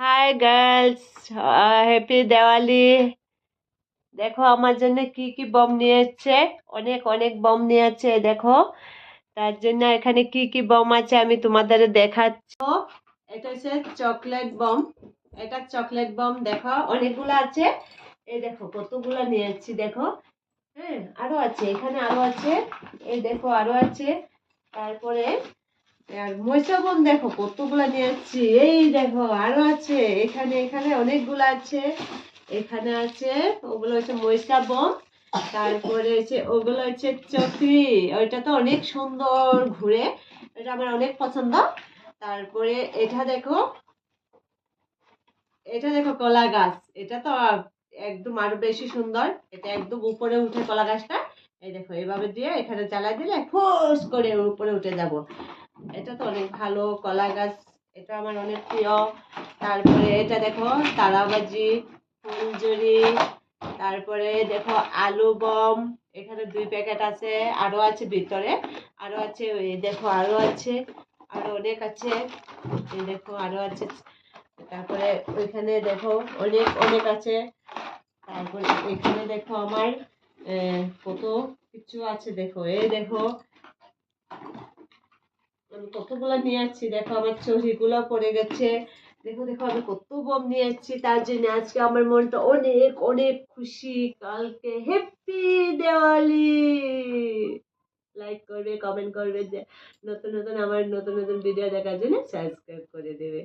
High girls, happy Diwali. দেখো আমার জন্য কি কি বম নিয়ে এসেছে। অনেক অনেক বম নিয়ে আছে দেখো। তার জন্য এখানে কি কি বম আছে আমি তোমাদের দেখাচ্ছি। এটা হচ্ছে চকলেট বম। এটা চকলেট বম দেখো অনেকগুলো আছে। এই দেখো কতগুলো নিয়ে এসেছি দেখো। হ্যাঁ, আরো আছে, এখানে আরো আছে। এই দেখো আরো আছে। তারপরে আর মরিচা বম দেখো কতগুলা নিয়ে এসেছি। এই দেখো আরো আছে, এখানে এখানে অনেকগুলো আছে। এখানে আছে, ওগুলো হচ্ছে মরিচা বম। তারপরে হচ্ছে ওগুলো হচ্ছে চকরি। ওইটা তো অনেক সুন্দর ঘুরে, এটা আমার অনেক পছন্দ। তারপরে এটা দেখো, এটা দেখো কলা গাছ। এটা তো একদম আরো বেশি সুন্দর। এটা একদম উপরে উঠে কলা গাছটা। এই দেখো এভাবে দিয়ে এখানে জ্বালা দিলে ফুস করে উপরে উঠে যাব। এটা তো অনেক ভালো কলা গাছ। এটা আমার অনেক প্রিয়। তারপরে এটা দেখো তারাবাজি, ফুলঝুরি। তারপরে দেখো আলু বম। এখানে 2 প্যাকেট আছে, আরো আছে ভিতরে। আরো আছে, এই দেখো আরো আছে, আরো অনেক আছে। এই দেখো আরো আছে। তারপরে ওইখানে দেখো অনেক অনেক আছে। তারপরে এখানে দেখো আমার কত কিছু আছে দেখো। এই দেখো আমি কতগুলো নিয়ে আসছি দেখো, আমার চহিগুলো পড়ে গেছে। দেখো দেখো আমি কত বম নিয়ে আসছি। তার জন্য আজকে আমার মনটা অনেক অনেক খুশি। কালকে হ্যাপি দেওয়ালি। লাইক করবে, কমেন্ট করবে, যে নতুন নতুন আমার নতুন নতুন ভিডিও দেখার জন্য সাবস্ক্রাইব করে দেবে।